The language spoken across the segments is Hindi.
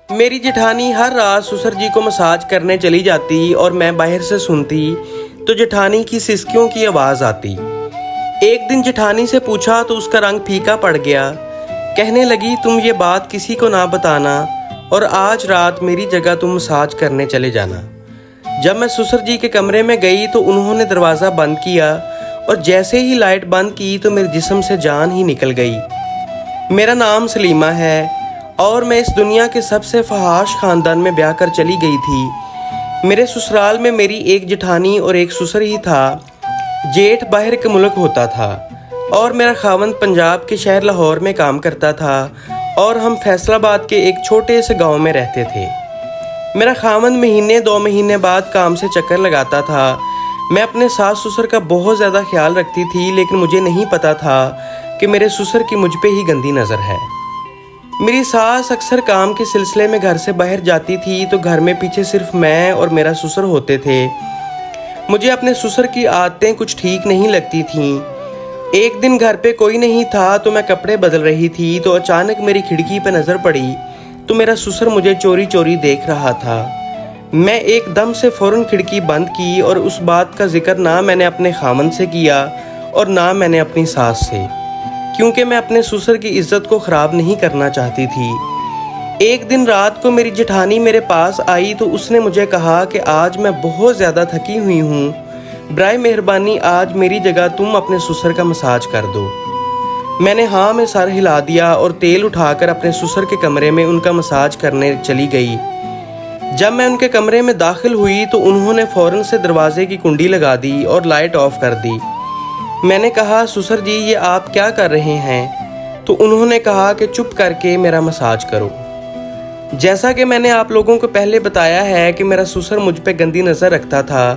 मेरी जेठानी हर रात ससुर जी को मसाज करने चली जाती और मैं बाहर से सुनती तो जेठानी की सिसकियों की आवाज़ आती। एक दिन जेठानी से पूछा तो उसका रंग फीका पड़ गया। कहने लगी, तुम ये बात किसी को ना बताना और आज रात मेरी जगह तुम मसाज करने चले जाना। जब मैं ससुर जी के कमरे में गई तो उन्होंने दरवाज़ा बंद किया और जैसे ही लाइट बंद की तो मेरे जिस्म से जान ही निकल गई। मेरा नाम सलीमा है और मैं इस दुनिया के सबसे फहाश ख़ानदान में ब्याह कर चली गई थी। मेरे ससुराल में मेरी एक जेठानी और एक ससुर ही था। जेठ बाहर के मुल्क होता था और मेरा खावंद पंजाब के शहर लाहौर में काम करता था और हम फैसलाबाद के एक छोटे से गांव में रहते थे। मेरा खावंद महीने 2 महीने बाद काम से चक्कर लगाता था। मैं अपने सास ससुर का बहुत ज़्यादा ख्याल रखती थी, लेकिन मुझे नहीं पता था कि मेरे ससुर की मुझ पे ही गंदी नज़र है। मेरी सास अक्सर काम के सिलसिले में घर से बाहर जाती थी तो घर में पीछे सिर्फ मैं और मेरा ससुर होते थे। मुझे अपने ससुर की आदतें कुछ ठीक नहीं लगती थीं। एक दिन घर पे कोई नहीं था तो मैं कपड़े बदल रही थी तो अचानक मेरी खिड़की पे नज़र पड़ी तो मेरा ससुर मुझे चोरी चोरी देख रहा था। मैं एकदम से फ़ौरन खिड़की बंद की और उस बात का जिक्र ना मैंने अपने खामन से किया और ना मैंने अपनी सास से, क्योंकि मैं अपने ससुर की इज्जत को ख़राब नहीं करना चाहती थी। एक दिन रात को मेरी जेठानी मेरे पास आई तो उसने मुझे कहा कि आज मैं बहुत ज़्यादा थकी हुई हूँ, बराए मेहरबानी आज मेरी जगह तुम अपने ससुर का मसाज कर दो। मैंने हाँ में सर हिला दिया और तेल उठाकर अपने ससुर के कमरे में उनका मसाज करने चली गई। जब मैं उनके कमरे में दाखिल हुई तो उन्होंने फ़ौरन से दरवाजे की कुंडी लगा दी और लाइट ऑफ कर दी। मैंने कहा, ससुर जी ये आप क्या कर रहे हैं? तो उन्होंने कहा कि चुप करके मेरा मसाज करो। जैसा कि मैंने आप लोगों को पहले बताया है कि मेरा ससुर मुझ पे गंदी नज़र रखता था,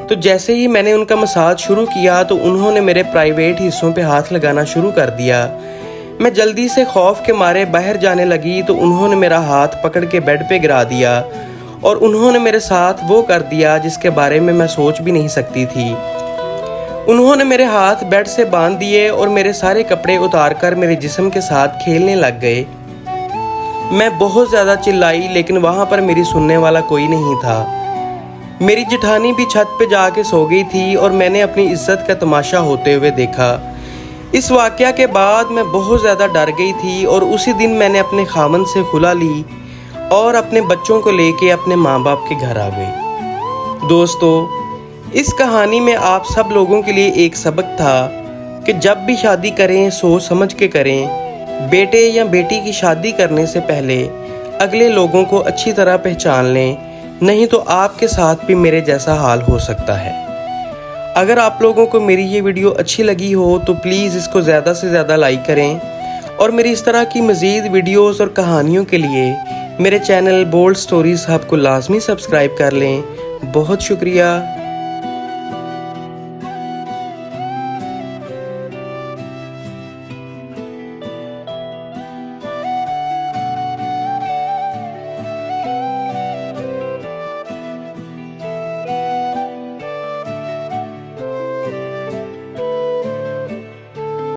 तो जैसे ही मैंने उनका मसाज शुरू किया तो उन्होंने मेरे प्राइवेट हिस्सों पे हाथ लगाना शुरू कर दिया। मैं जल्दी से खौफ के मारे बाहर जाने लगी तो उन्होंने मेरा हाथ पकड़ के बेड पे गिरा दिया और उन्होंने मेरे साथ वो कर दिया जिसके बारे में मैं सोच भी नहीं सकती थी। उन्होंने मेरे हाथ बेड से बांध दिए और मेरे सारे कपड़े उतारकर मेरे जिस्म के साथ खेलने लग गए। मैं बहुत ज़्यादा चिल्लाई लेकिन वहाँ पर मेरी सुनने वाला कोई नहीं था। मेरी जेठानी भी छत पे जाके सो गई थी और मैंने अपनी इज्जत का तमाशा होते हुए देखा। इस वाक़या के बाद मैं बहुत ज़्यादा डर गई थी और उसी दिन मैंने अपने खामन से खुला ली और अपने बच्चों को लेके अपने माँ बाप के घर आ गई। दोस्तों, इस कहानी में आप सब लोगों के लिए एक सबक था कि जब भी शादी करें सोच समझ के करें। बेटे या बेटी की शादी करने से पहले अगले लोगों को अच्छी तरह पहचान लें, नहीं तो आपके साथ भी मेरे जैसा हाल हो सकता है। अगर आप लोगों को मेरी ये वीडियो अच्छी लगी हो तो प्लीज़ इसको ज़्यादा से ज़्यादा लाइक करें और मेरी इस तरह की मज़ीद वीडियोज़ और कहानियों के लिए मेरे चैनल बोल्ड स्टोरीज़ हब को लाजमी सब्सक्राइब कर लें। बहुत शुक्रिया।